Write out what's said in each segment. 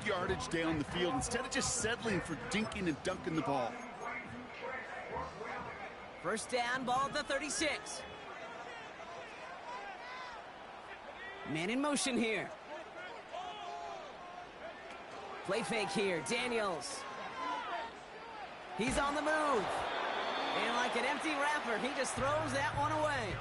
yardage down the field instead of just settling for dinking and dunking the ball. First down, ball at the 36. Man in motion here. Play fake here, Daniels. He's on the move. And like an empty wrapper, he just throws that one away.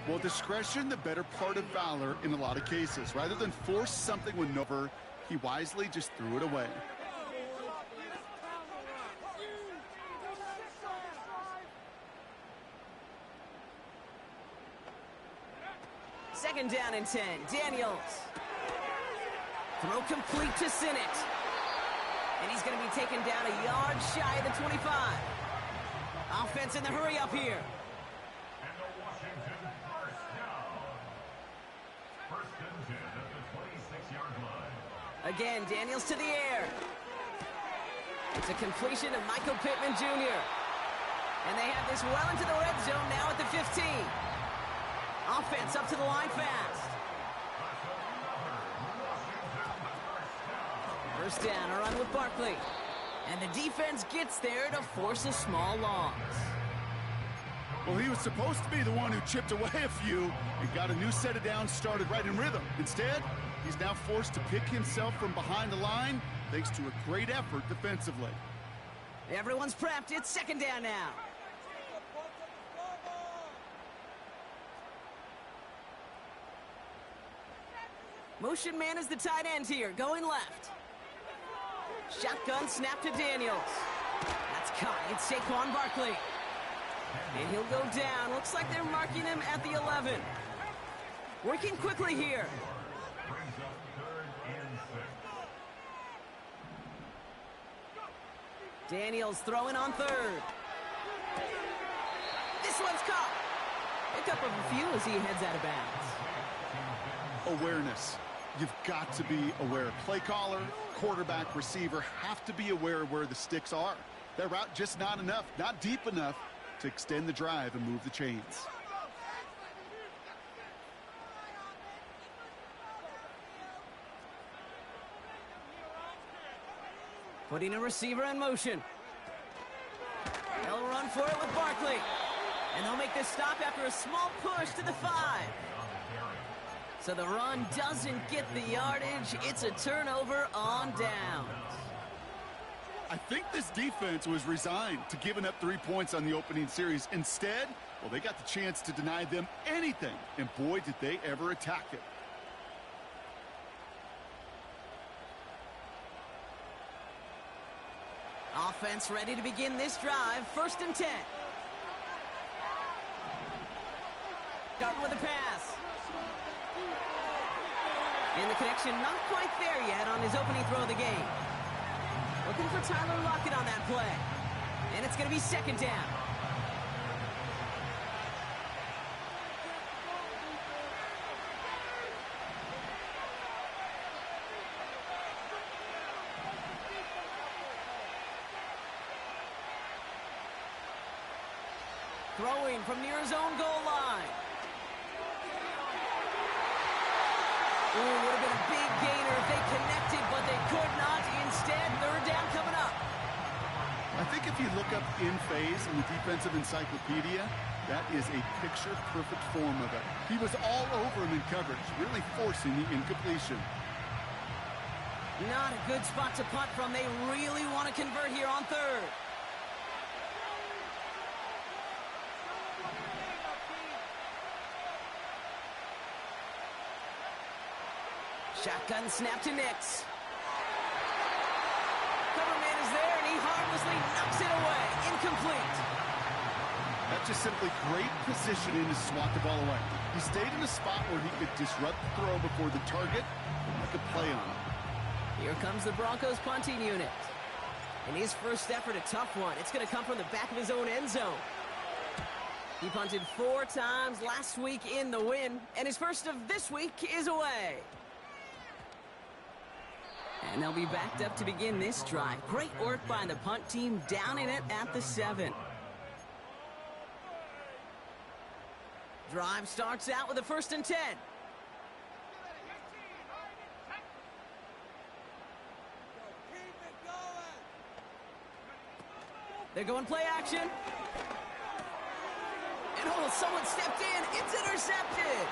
Well, discretion, the better part of valor in a lot of cases. Rather than force something with no over, he wisely just threw it away. Second down and 10, Daniels. Throw complete to Sinnott. And he's going to be taken down a yard shy of the 25. Offense in the hurry up here. Again, Daniels to the air. It's a completion of Michael Pittman Jr. And they have this well into the red zone now at the 15. Offense up to the line fast. First down, a run with Barkley. And the defense gets there to force a small loss. Well, he was supposed to be the one who chipped away a few and got a new set of downs started right in rhythm. Instead, he's now forced to pick himself from behind the line thanks to a great effort defensively. Everyone's prepped. It's second down now. Motion man is the tight end here, going left. Shotgun snap to Daniels. That's caught. It's Saquon Barkley. And he'll go down. Looks like they're marking him at the 11. Working quickly here. Daniels throwing on third. This one's caught. Pick up a few as he heads out of bounds. Awareness. You've got to be aware. Play caller, quarterback, receiver have to be aware of where the sticks are. That route just not enough, not deep enough to extend the drive and move the chains. Putting a receiver in motion. They'll run for it with Barkley. And they'll make this stop after a small push to the 5. So the run doesn't get the yardage. It's a turnover on downs. I think this defense was resigned to giving up 3 points on the opening series. Instead, well, they got the chance to deny them anything. And boy, did they ever attack it. Offense ready to begin this drive. First and 10. Starting with a pass. And the connection not quite there yet on his opening throw of the game. Looking for Tyler Lockett on that play. And it's going to be second down. Throwing from near his own goal line. Ooh, would have been a big gainer if they connected, but they could not. Instead, third down coming up. I think if you look up in phase in the defensive encyclopedia, that is a picture-perfect form of it. He was all over him in coverage, really forcing the incompletion. Not a good spot to punt from. They really want to convert here on third. Shotgun snap to Nix. Cover man is there, and he harmlessly knocks it away. Incomplete. That's just simply great positioning to swat the ball away. He stayed in a spot where he could disrupt the throw before the target and make a play on it. Here comes the Broncos punting unit. And his first effort, a tough one. It's going to come from the back of his own end zone. He punted 4 times last week in the win, and his first of this week is away. And they'll be backed up to begin this drive. Great work by the punt team, downing it at the 7. Drive starts out with a first and 10. They're going play action. And oh, someone stepped in. It's intercepted.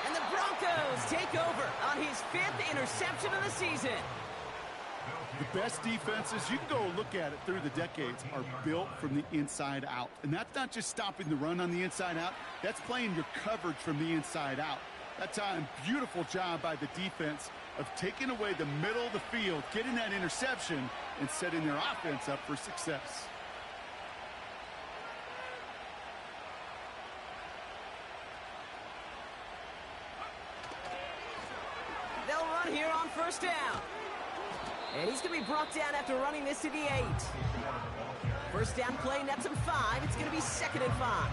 And the Broncos take over on his 5th interception of the season. The best defenses, you can go look at it through the decades, are built from the inside out. And that's not just stopping the run on the inside out. That's playing your coverage from the inside out. That time, beautiful job by the defense of taking away the middle of the field, getting that interception, and setting their offense up for success. They'll run here on first down. And he's going to be brought down after running this to the 8. First down play nets him 5. It's going to be 2nd and 5.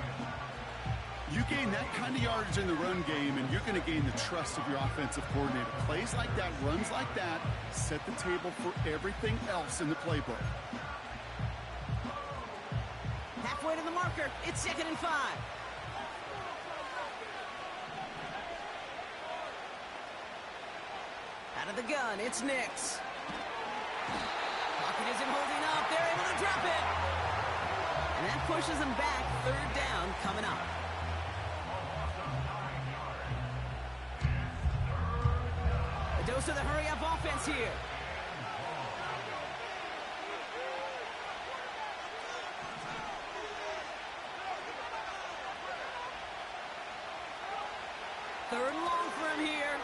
You gain that kind of yardage in the run game, and you're going to gain the trust of your offensive coordinator. Plays like that, runs like that, set the table for everything else in the playbook. Halfway to the marker. It's 2nd and 5. Out of the gun, it's Nix. Pocket isn't holding up. They're able to drop it. And that pushes them back. 3rd down coming up. A dose of the hurry-up offense here. Third and long for him here.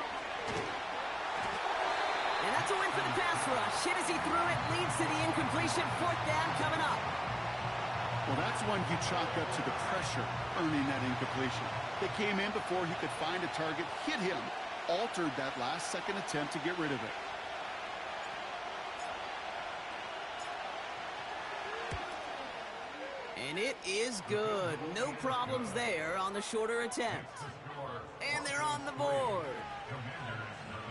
And that's a win for the pass rush. Hit as he threw it, leads to the incompletion. 4th down coming up. Well, that's one you chalk up to the pressure earning that incompletion. They came in before he could find a target, hit him, altered that last-second attempt to get rid of it. And it is good. No problems there on the shorter attempt. And they're on the board.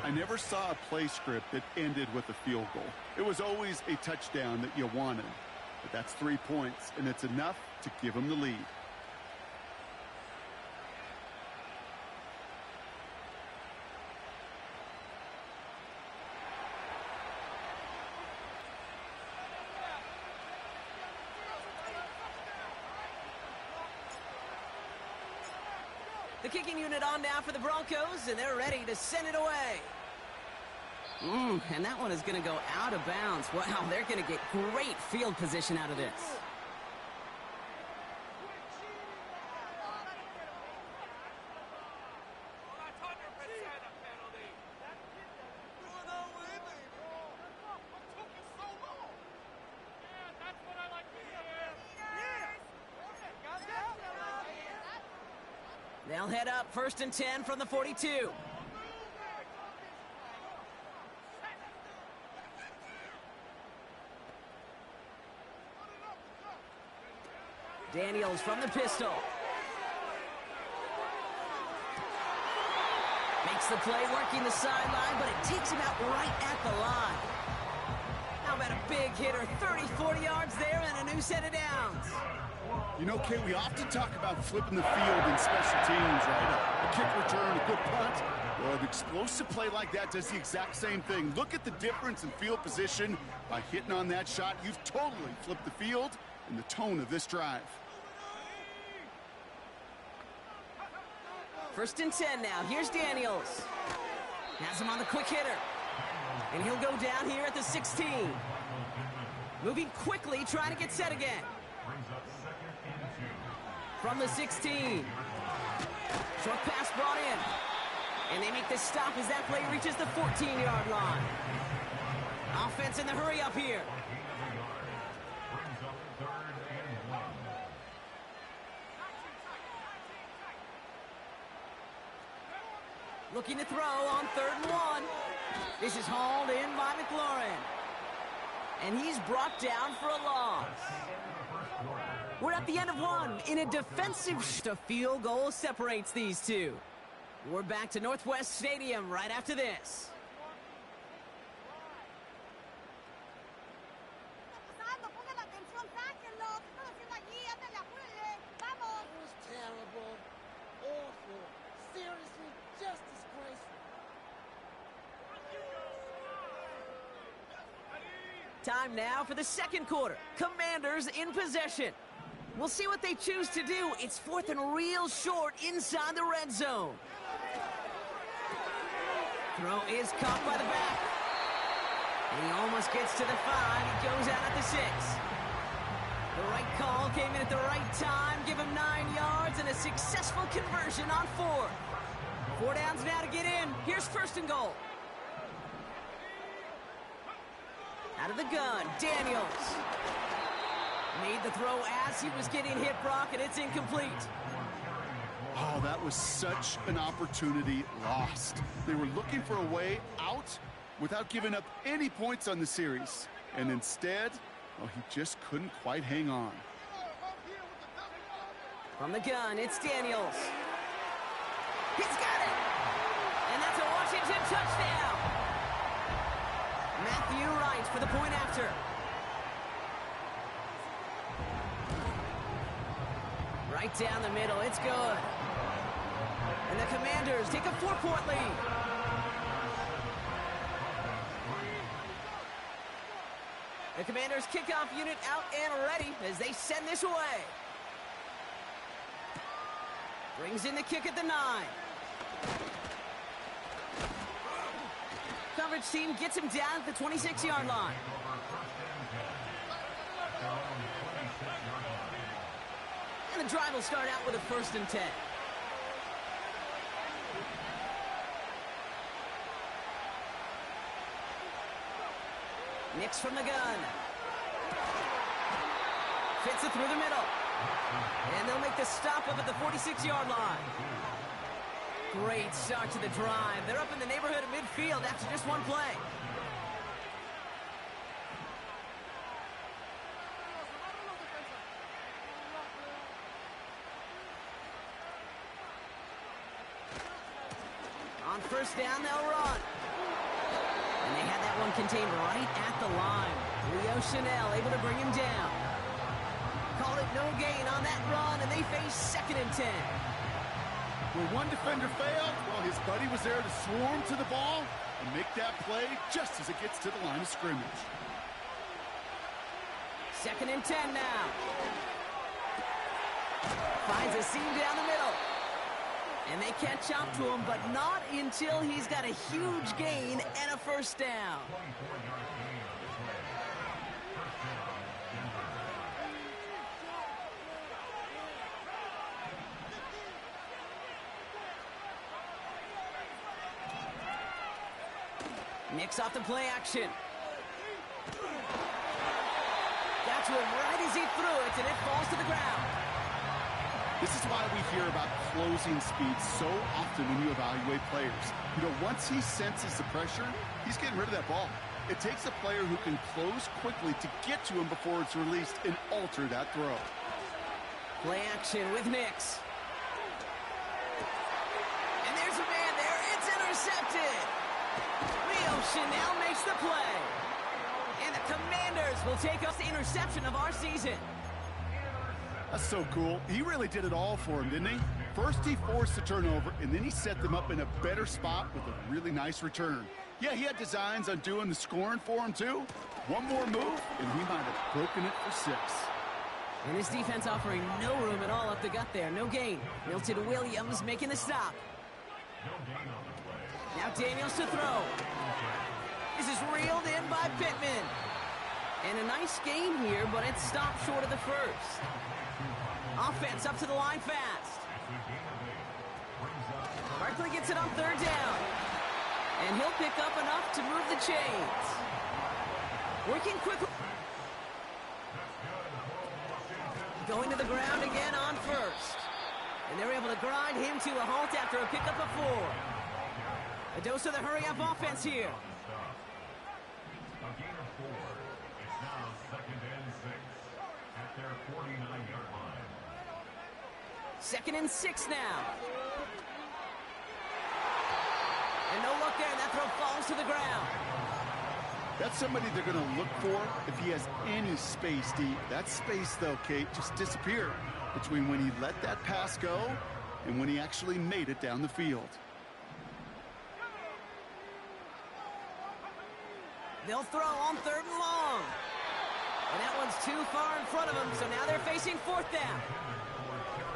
I never saw a play script that ended with a field goal. It was always a touchdown that you wanted. But that's 3 points, and it's enough to give them the lead. The kicking unit on now for the Broncos, and they're ready to send it away. And that one is going to go out of bounds. Wow, they're going to get great field position out of this. They'll head up 1st and 10 from the 42. Daniels from the pistol. Makes the play working the sideline, but it takes him out right at the line. How about a big hitter, 30, 40 yards there and a new set of downs. You know, Kay, we often talk about flipping the field in special teams, right? A kick return, a good punt. Well, an explosive play like that does the exact same thing. Look at the difference in field position. By hitting on that shot, you've totally flipped the field and the tone of this drive. 1st and 10 now. Here's Daniels. Has him on the quick hitter. And he'll go down here at the 16. Moving quickly, trying to get set again. From the 16. Short pass brought in. And they make the stop as that play reaches the 14-yard line. Offense in the hurry up here. Looking to throw on 3rd and 1. This is hauled in by McLaurin. And he's brought down for a loss. We're at the end of one. In a defensive a field goal separates these two. We're back to Northwest Stadium right after this. Time now for the second quarter. Commanders in possession. We'll see what they choose to do. It's fourth and real short inside the red zone. Throw is caught by the back. And he almost gets to the 5. He goes out at the 6. The right call came in at the right time. Give him 9 yards and a successful conversion on 4. 4 downs now to get in. Here's first and goal. Out of the gun, Daniels. Made the throw as he was getting hit, Brock, and it's incomplete. Oh, that was such an opportunity lost. They were looking for a way out without giving up any points on the series. And instead, oh, he just couldn't quite hang on. From the gun, it's Daniels. He's got it! And that's a Washington touchdown! Matthew Wright for the point after. Right down the middle, it's good. And the Commanders take a 4-point lead. The Commanders kickoff unit out and ready as they send this away. Brings in the kick at the 9. Coverage team gets him down at the 26-yard line. And the drive will start out with a 1st and 10. Nix from the gun. Fits it through the middle. And they'll make the stop up at the 46-yard line. Great start to the drive. They're up in the neighborhood of midfield after just one play. On first down, they'll run. And they had that one contained right at the line. Leo Chanel able to bring him down. Called it no gain on that run, and they face 2nd and 10. Where one defender failed, well, his buddy was there to swarm to the ball and make that play just as it gets to the line of scrimmage. 2nd and 10 now. Finds a seam down the middle. And they catch up to him, but not until he's got a huge gain and a 1st down. Nix off the play action. Got to him right as he threw it, and it falls to the ground. This is why we hear about closing speed so often when you evaluate players. You know, once he senses the pressure, he's getting rid of that ball. It takes a player who can close quickly to get to him before it's released and alter that throw. Play action with Nix. And there's a man there. It's intercepted. Leo Chanel makes the play. And the Commanders will take us the interception of our season. That's so cool. He really did it all for him, didn't he? First he forced the turnover, and then he set them up in a better spot with a really nice return. Yeah, he had designs on doing the scoring for him, too. One more move, and he might have broken it for 6. And his defense offering no room at all up the gut there. No gain. Milton Williams making the stop. Now Daniels to throw. This is reeled in by Pittman. And a nice gain here, but it stopped short of the 1st. Offense up to the line fast. Barkley gets it on 3rd down. And he'll pick up enough to move the chains. Working quickly. Going to the ground again on 1st. And they're able to grind him to a halt after a pickup of 4. A dose of the hurry-up offense here. A gain of 4. It's now 2nd and 6 at their 49-yard line. 2nd and 6 now. And no look there, and that throw falls to the ground. That's somebody they're going to look for if he has any space deep. That space, though, Kate, just disappeared between when he let that pass go and when he actually made it down the field. They'll throw on 3rd and long. And that one's too far in front of him, so now they're facing 4th down.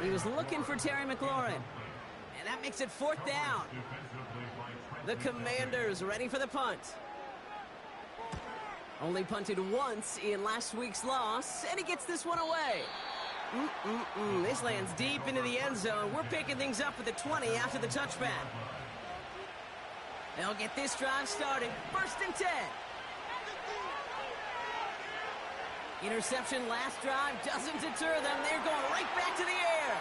He was looking for Terry McLaurin. And that makes it 4th down. The Commanders ready for the punt. Only punted once in last week's loss, and he gets this one away. This lands deep into the end zone. We're picking things up at the 20 after the touchback. They'll get this drive started. 1st and 10. Interception last drive doesn't deter them. They're going right back to the air.